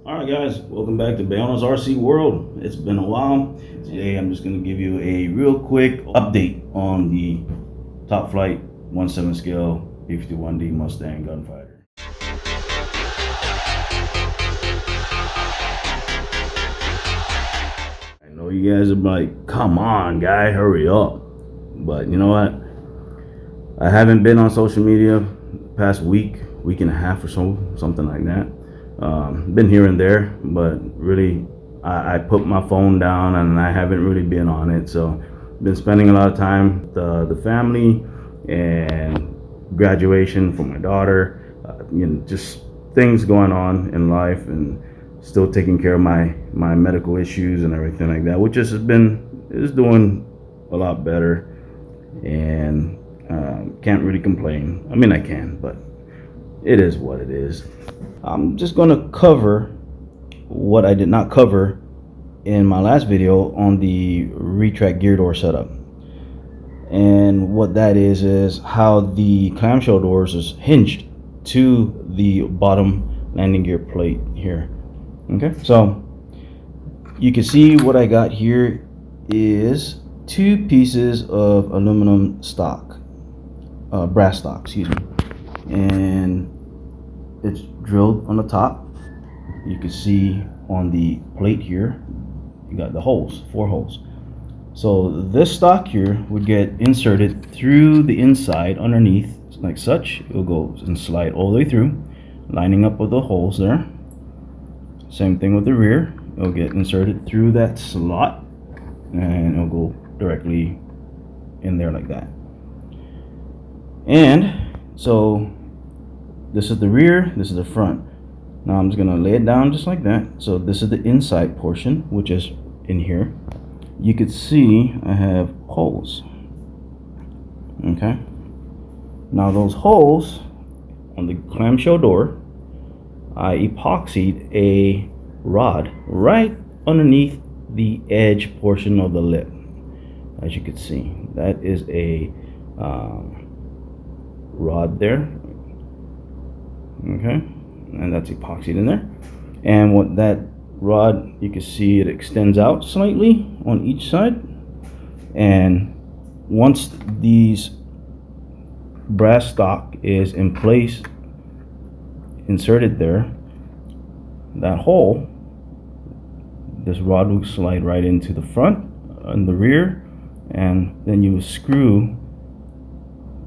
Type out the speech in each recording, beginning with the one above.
Alright guys, welcome back to Bayona's RC World. It's been a while. Today I'm just going to give you a real quick update on the Top Flite 1/7 scale P51D Mustang Gunfighter. I know you guys are like, come on guy, hurry up. But you know what? I haven't been on social media the past week and a half or so, something like that. Been here and there, but really I put my phone down and I haven't really been on it. So been spending a lot of time with the family and graduation for my daughter, just things going on in life, and still taking care of my medical issues and everything like that, which is doing a lot better, and can't really complain. I mean, I can, but it is what it is. I'm just going to cover what I did not cover in my last video on the retract gear door setup. And what that is how the clamshell doors is hinged to the bottom landing gear plate here. Okay, so you can see what I got here is two pieces of aluminum stock, brass stock, excuse me, and it's drilled on the top. You can see on the plate here you got the holes, 4 holes. So this stock here would get inserted through the inside underneath like such. It will go and slide all the way through, lining up with the holes there. Same thing with the rear. It'll get inserted through that slot and it'll go directly in there like that. And so this is the rear, this is the front. Now I'm just gonna lay it down just like that. So this is the inside portion, which is in here. You could see I have holes. Okay. Now those holes on the clamshell door, I epoxied a rod right underneath the edge portion of the lip. As you can see, that is a rod there. Okay, and that's epoxied in there. And what that rod, you can see it extends out slightly on each side, and once these brass stock is in place, inserted there, that hole, this rod will slide right into the front and the rear, and then you screw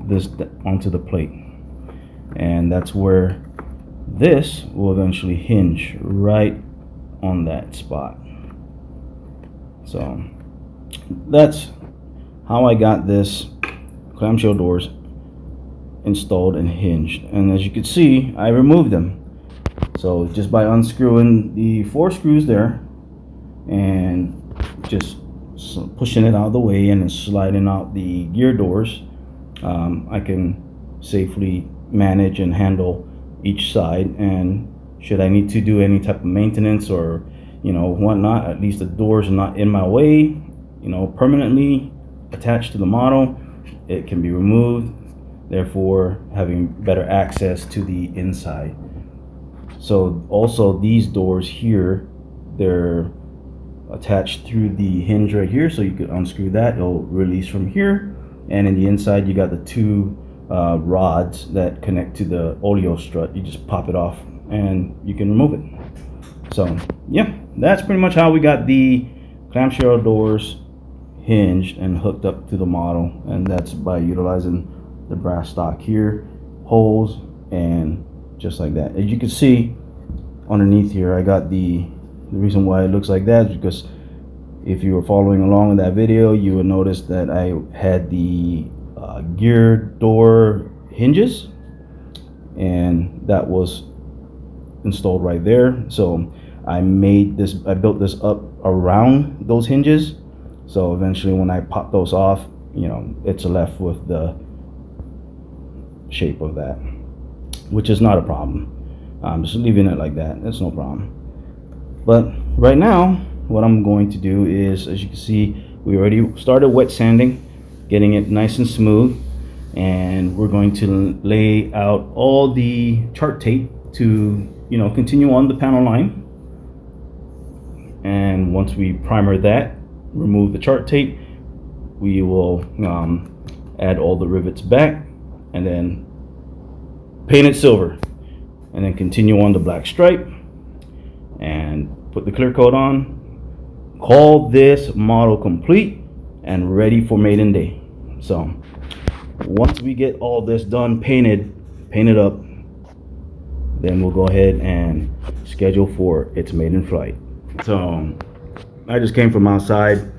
this onto the plate, and that's where this will eventually hinge right on that spot. So that's how I got this clamshell doors installed and hinged. And as you can see, I removed them. So just by unscrewing the 4 screws there and just pushing it out of the way and then sliding out the gear doors, I can safely manage and handle each side. And should I need to do any type of maintenance or whatnot, at least the doors are not in my way, permanently attached to the model. It can be removed, therefore having better access to the inside. So also these doors here, they're attached through the hinge right here, so you could unscrew that, it'll release from here. And in the inside you got the 2 rods that connect to the oleo strut. You just pop it off and you can remove it. So yeah, that's pretty much how we got the clamshell doors hinged and hooked up to the model, and that's by utilizing the brass stock here, holes, and just like that. As you can see underneath here, I got the reason why it looks like that is because if you were following along in that video, you would notice that I had the gear door hinges, and that was installed right there. So I built this up around those hinges, so eventually when I pop those off, it's left with the shape of that, which is not a problem. I'm just leaving it like that, that's no problem. But right now what I'm going to do is, as you can see, we already started wet sanding, getting it nice and smooth, and we're going to lay out all the chart tape to continue on the panel line. and once we primer that, remove the chart tape, we will add all the rivets back and then paint it silver, and then continue on the black stripe and put the clear coat on. Call this model complete and ready for maiden day. So once we get all this done, painted up, then we'll go ahead and schedule for its maiden flight. So I just came from outside.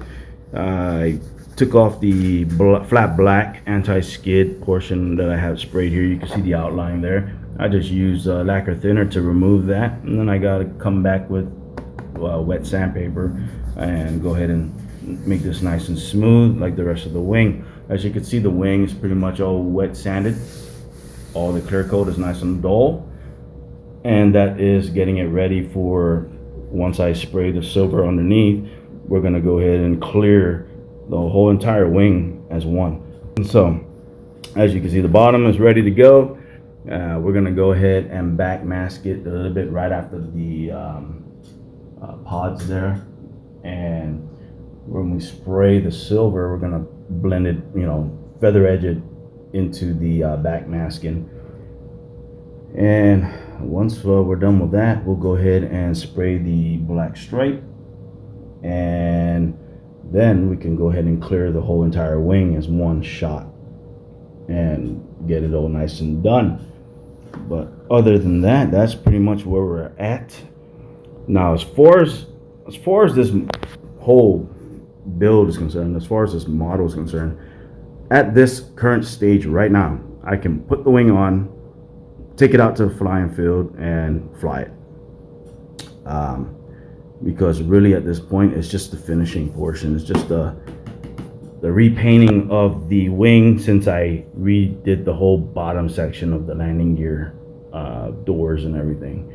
I took off the flat black anti-skid portion that I have sprayed here. You can see the outline there. I just used lacquer thinner to remove that, and then I got to come back with wet sandpaper and go ahead and make this nice and smooth like the rest of the wing. As you can see, the wing is pretty much all wet sanded. All the clear coat is nice and dull, and that is getting it ready for, once I spray the silver underneath, we're going to go ahead and clear the whole entire wing as one. And so as you can see, the bottom is ready to go. We're going to go ahead and back mask it a little bit right after the pods there, and when we spray the silver, we're going to blend it, feather edge it into the back masking. And once we're done with that, we'll go ahead and spray the black stripe, and then we can go ahead and clear the whole entire wing as one shot and get it all nice and done. But other than that, that's pretty much where we're at now. As far as this whole build is concerned, as far as this model is concerned, at this current stage right now, I can put the wing on, take it out to the flying field and fly it. Because really at this point, it's just the finishing portion. It's just the repainting of the wing, since I redid the whole bottom section of the landing gear doors and everything.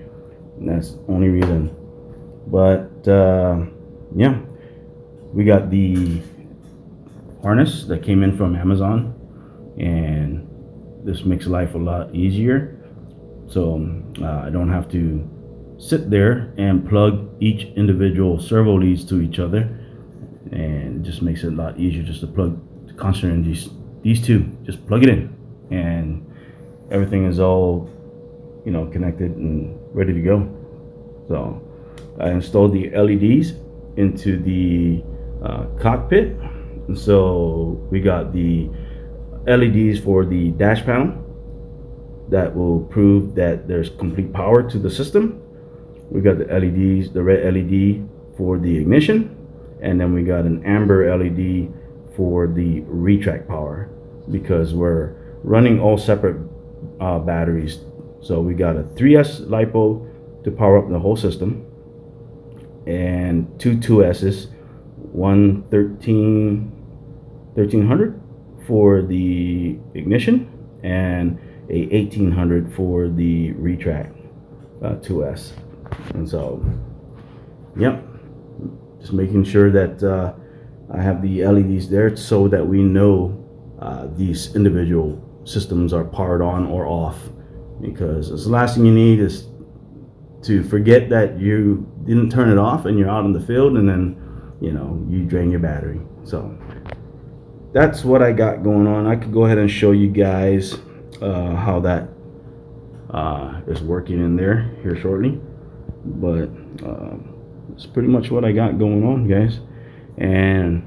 And that's the only reason. But yeah, we got the harness that came in from Amazon, and this makes life a lot easier. So I don't have to sit there and plug each individual servo leads to each other, and it just makes it a lot easier just to concentrate on these two. Just plug it in and everything is all connected and ready to go. So I installed the LEDs into the cockpit, and so we got the LEDs for the dash panel that will prove that there's complete power to the system. We got the LEDs, the red LED for the ignition, and then we got an amber LED for the retract power, because we're running all separate batteries. So we got a 3S LiPo to power up the whole system, and two 2S's, one 1300 for the ignition and a 1800 for the retract 2S. And so, yep, just making sure that I have the LEDs there so that we know these individual systems are powered on or off, because the last thing you need is to forget that you didn't turn it off and you're out in the field, and then you drain your battery. So that's what I got going on. I could go ahead and show you guys how that is working in there here shortly, but it's pretty much what I got going on, guys. And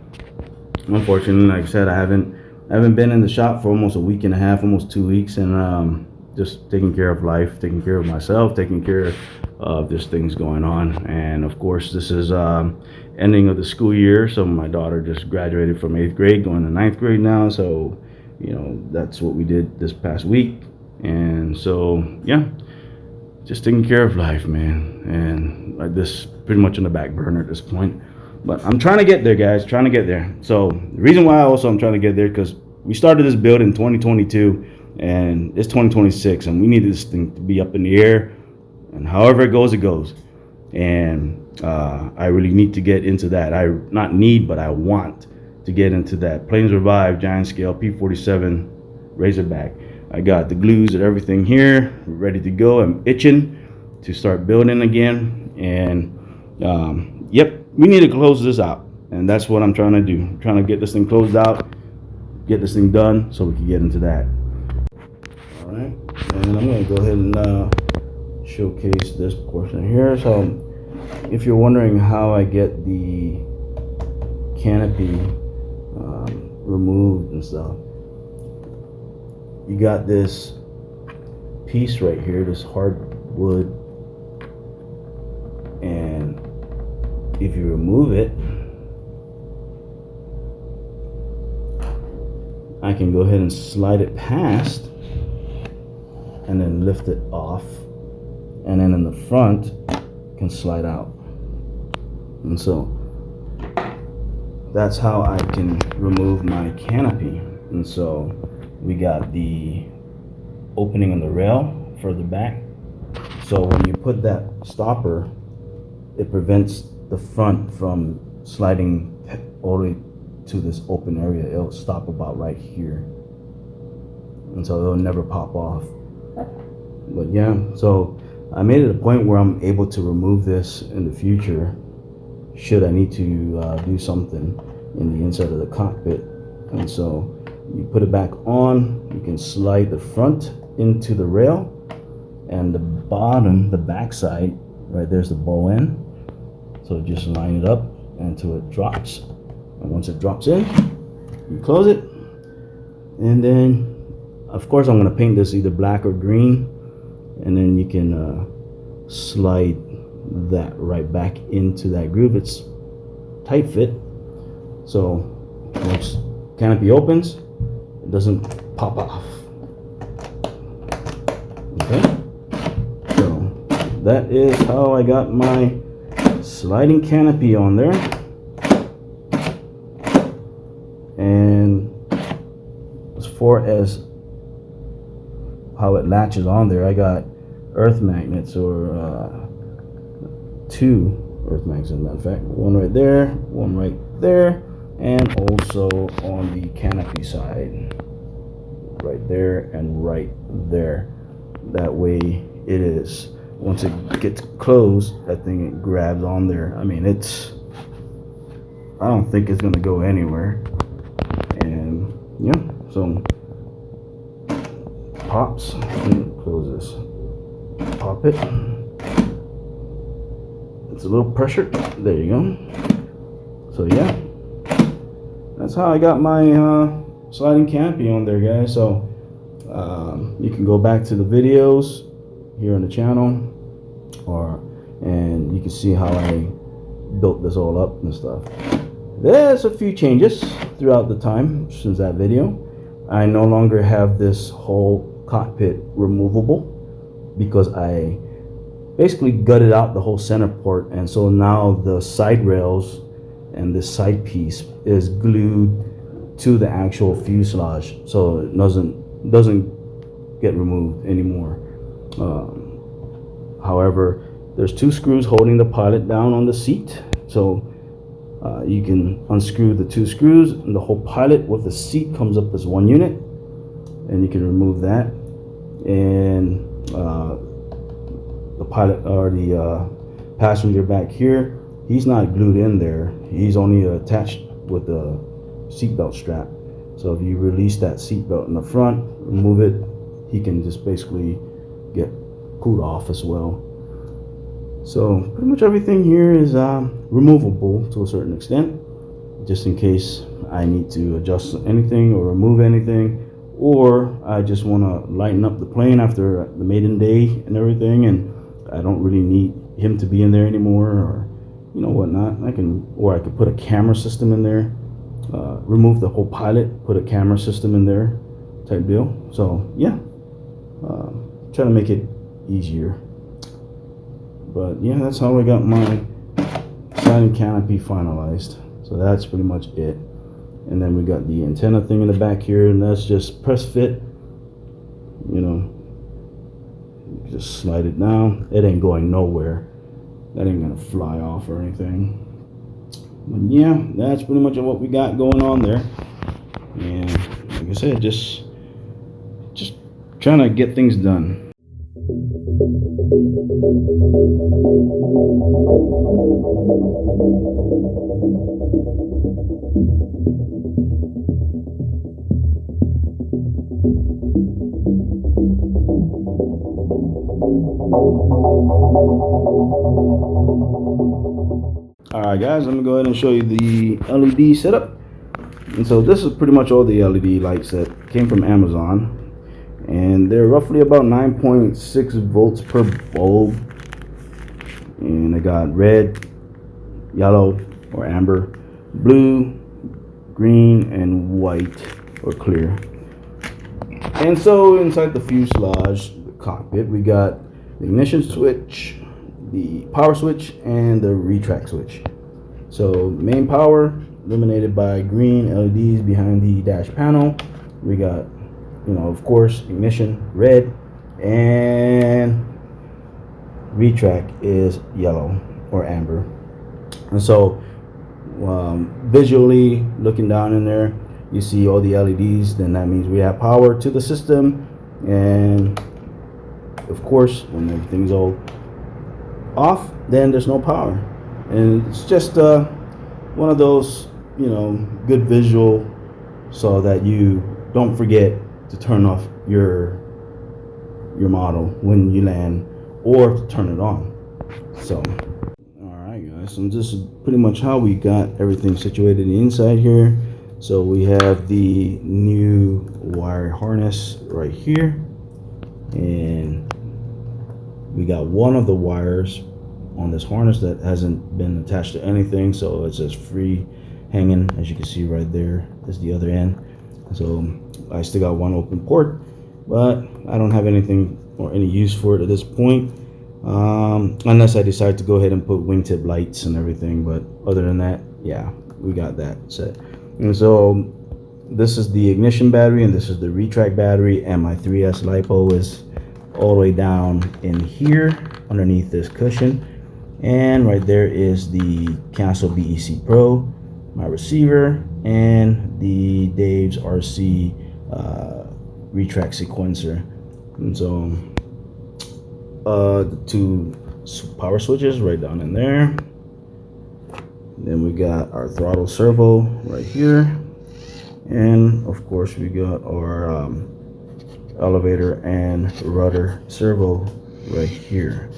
unfortunately, like I said, I haven't been in the shop for almost a week and a half, almost 2 weeks, and just taking care of life, taking care of myself, taking care of just things going on. And of course, this is ending of the school year, so my daughter just graduated from 8th grade going to 9th grade now, so that's what we did this past week. And so yeah, just taking care of life, man, and like this pretty much on the back burner at this point. But I'm trying to get there, guys, trying to get there. So the reason why I'm trying to get there, because we started this build in 2022 and it's 2026, and we need this thing to be up in the air, and however it goes, it goes. And I really need to get into that. I want to get into that Plains Revive giant scale P47 Razorback. I got the glues and everything here ready to go. I'm itching to start building again, and yep, we need to close this out, and that's what I'm trying to do. I'm trying to get this thing closed out, get this thing done so we can get into that. All right, and I'm going to go ahead and showcase this portion here. So if you're wondering how I get the canopy removed and stuff, you got this piece right here, this hardwood, and if you remove it, I can go ahead and slide it past and then lift it off, and then in the front can slide out. And so that's how I can remove my canopy. And so we got the opening on the rail further back, so when you put that stopper, it prevents the front from sliding all the way to this open area. It'll stop about right here, and so it'll never pop off. But yeah, so I made it a point where I'm able to remove this in the future should I need to do something in the inside of the cockpit. And so you put it back on, you can slide the front into the rail, and the bottom, the back side, right there's the bow end. So just line it up until it drops, and once it drops in, you close it. And then of course I'm going to paint this either black or green, and then you can slide that right back into that groove. It's tight fit, so once canopy opens, it doesn't pop off. Okay, so that is how I got my sliding canopy on there. And as far as how it latches on there, I got earth magnets, or 2 earth magnets in that fact, one right there, one right there, and also on the canopy side right there and right there. That way it is, once it gets closed, that thing, it grabs on there. I mean, I don't think it's gonna go anywhere. And yeah, so pops, close this, pop it, it's a little pressure, there you go. So yeah, that's how I got my sliding canopy on there, guys. So you can go back to the videos here on the channel, and you can see how I built this all up and stuff. There's a few changes throughout the time since that video. I no longer have this whole cockpit removable because I basically gutted out the whole center port, and so now the side rails and this side piece is glued to the actual fuselage, so it doesn't get removed anymore. However, there's 2 screws holding the pilot down on the seat, so you can unscrew the 2 screws, and the whole pilot with the seat comes up as one unit, and you can remove that. And the pilot, or the passenger back here, he's not glued in there, he's only attached with the seatbelt strap. So if you release that seatbelt in the front, remove it, he can just basically get pulled off as well. So pretty much everything here is removable to a certain extent, just in case I need to adjust anything or remove anything, or I just want to lighten up the plane after the maiden day and everything, and I don't really need him to be in there anymore, or whatnot. I could put a camera system in there, remove the whole pilot, put a camera system in there, type deal. So yeah, try to make it easier. But yeah, that's how I got my sliding canopy finalized. So that's pretty much it. And then we got the antenna thing in the back here, and that's just press fit. You just slide it down. It ain't going nowhere. That ain't gonna fly off or anything. But yeah, that's pretty much what we got going on there. And like I said, just trying to get things done. Alright guys, I'm gonna go ahead and show you the LED setup. And so this is pretty much all the LED lights that came from Amazon, and they're roughly about 9.6 volts per bulb, and I got red, yellow or amber, blue, green, and white or clear. And so inside the fuselage, the cockpit, we got the ignition switch, the power switch, and the retract switch. So main power illuminated by green LEDs behind the dash panel. We got, of course, ignition red, and retract is yellow or amber. And so visually looking down in there, you see all the LEDs, then that means we have power to the system. And of course, when everything's all off, then there's no power. And it's just one of those, good visual, so that you don't forget to turn off your model when you land, or to turn it on. So alright guys, and this is pretty much how we got everything situated inside here. So we have the new wire harness right here, and we got one of the wires on this harness that hasn't been attached to anything, so it's just free hanging. As you can see right there is the other end. So I still got one open port, but I don't have anything or any use for it at this point, unless I decide to go ahead and put wingtip lights and everything. But other than that, yeah, we got that set. And so this is the ignition battery, and this is the retract battery, and my 3S LiPo is all the way down in here underneath this cushion. And right there is the Castle BEC Pro, my receiver, and the Dave's RC retract sequencer. And so the two power switches right down in there. Then we got our throttle servo right here, and of course we got our elevator and rudder servo right here.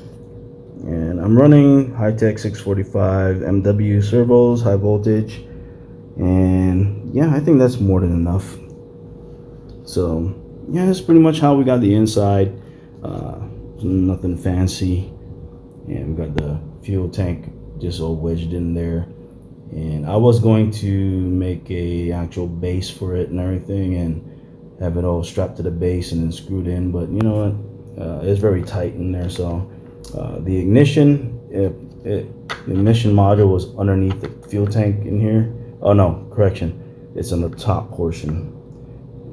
And I'm running high-tech 645 MW servos, high voltage, and yeah, I think that's more than enough. So yeah, that's pretty much how we got the inside. Nothing fancy, and we got the fuel tank just all wedged in there. And I was going to make a actual base for it and everything, and have it all strapped to the base and then screwed in, but you know what, it's very tight in there. So the ignition module was underneath the fuel tank in here. Oh no, correction, it's on the top portion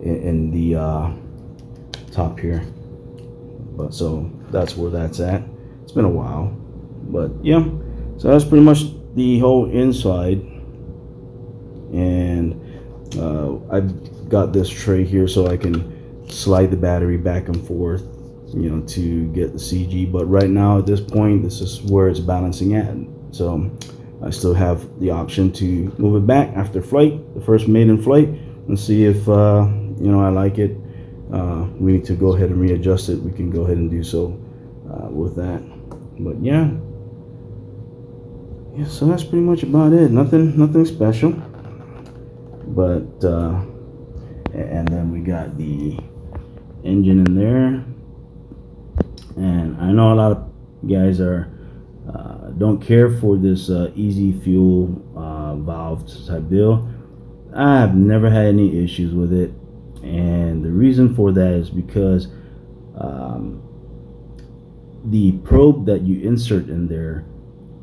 in the top here. But so that's where that's at. It's been a while, but yeah, so that's pretty much the whole inside. And I got this tray here so I can slide the battery back and forth, to get the CG. But right now at this point, this is where it's balancing at. So I still have the option to move it back after flight, the first maiden flight, and see if I like it. We need to go ahead and readjust it. We can go ahead and do so with that. But yeah, so that's pretty much about it. Nothing special. But and then we got the engine in there, and I know a lot of guys don't care for this easy fuel valve type deal. I have never had any issues with it, and the reason for that is because the probe that you insert in there,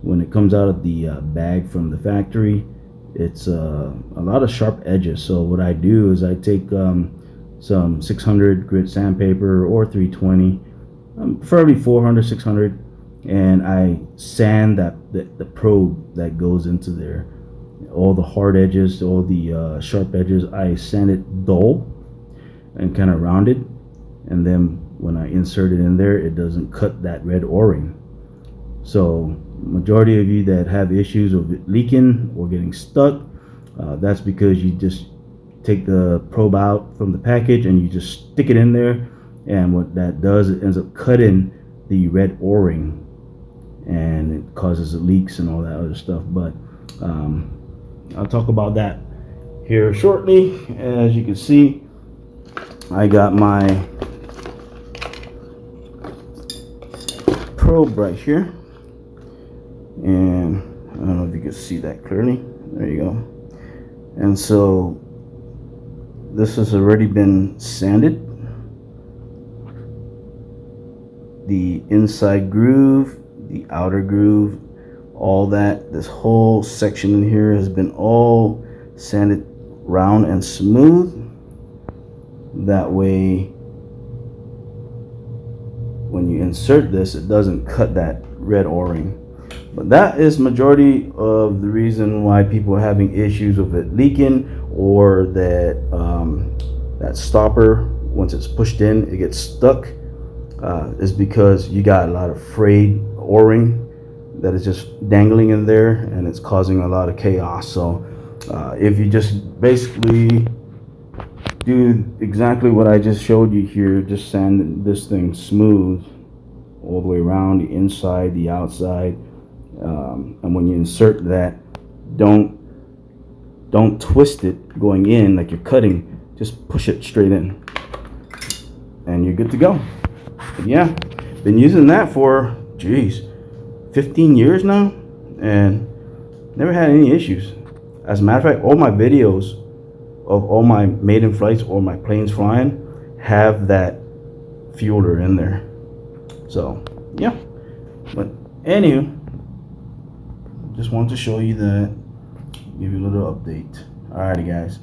when it comes out of the bag from the factory, it's a lot of sharp edges. So what I do is I take some 600 grit sandpaper or 320, preferably 400, 600, and I sand the probe that goes into there. All the hard edges, all the sharp edges, I sand it dull and kind of rounded. And then when I insert it in there, it doesn't cut that red O-ring. So majority of you that have issues of it leaking or getting stuck, that's because you just take the probe out from the package and you just stick it in there, and what that does, it ends up cutting the red O-ring and it causes leaks and all that other stuff. But I'll talk about that here shortly. As you can see, I got my probe right here, and I don't know if you can see that clearly. There you go. And so this has already been sanded. The inside groove, the outer groove, all that, this whole section in here has been all sanded round and smooth. That way when you insert this, it doesn't cut that red O-ring. But that is majority of the reason why people are having issues with it leaking, or that that stopper, once it's pushed in, it gets stuck, is because you got a lot of frayed O-ring that is just dangling in there, and it's causing a lot of chaos. So if you just basically do exactly what I just showed you here, just sand this thing smooth all the way around, the inside, the outside, and when you insert that, don't twist it going in like you're cutting. Just push it straight in and you're good to go. But yeah, been using that for 15 years now and never had any issues. As a matter of fact, all my videos of all my maiden flights or my planes flying have that fueler in there. So yeah, but anywho, just wanted to show you that, give you a little update. Alrighty guys.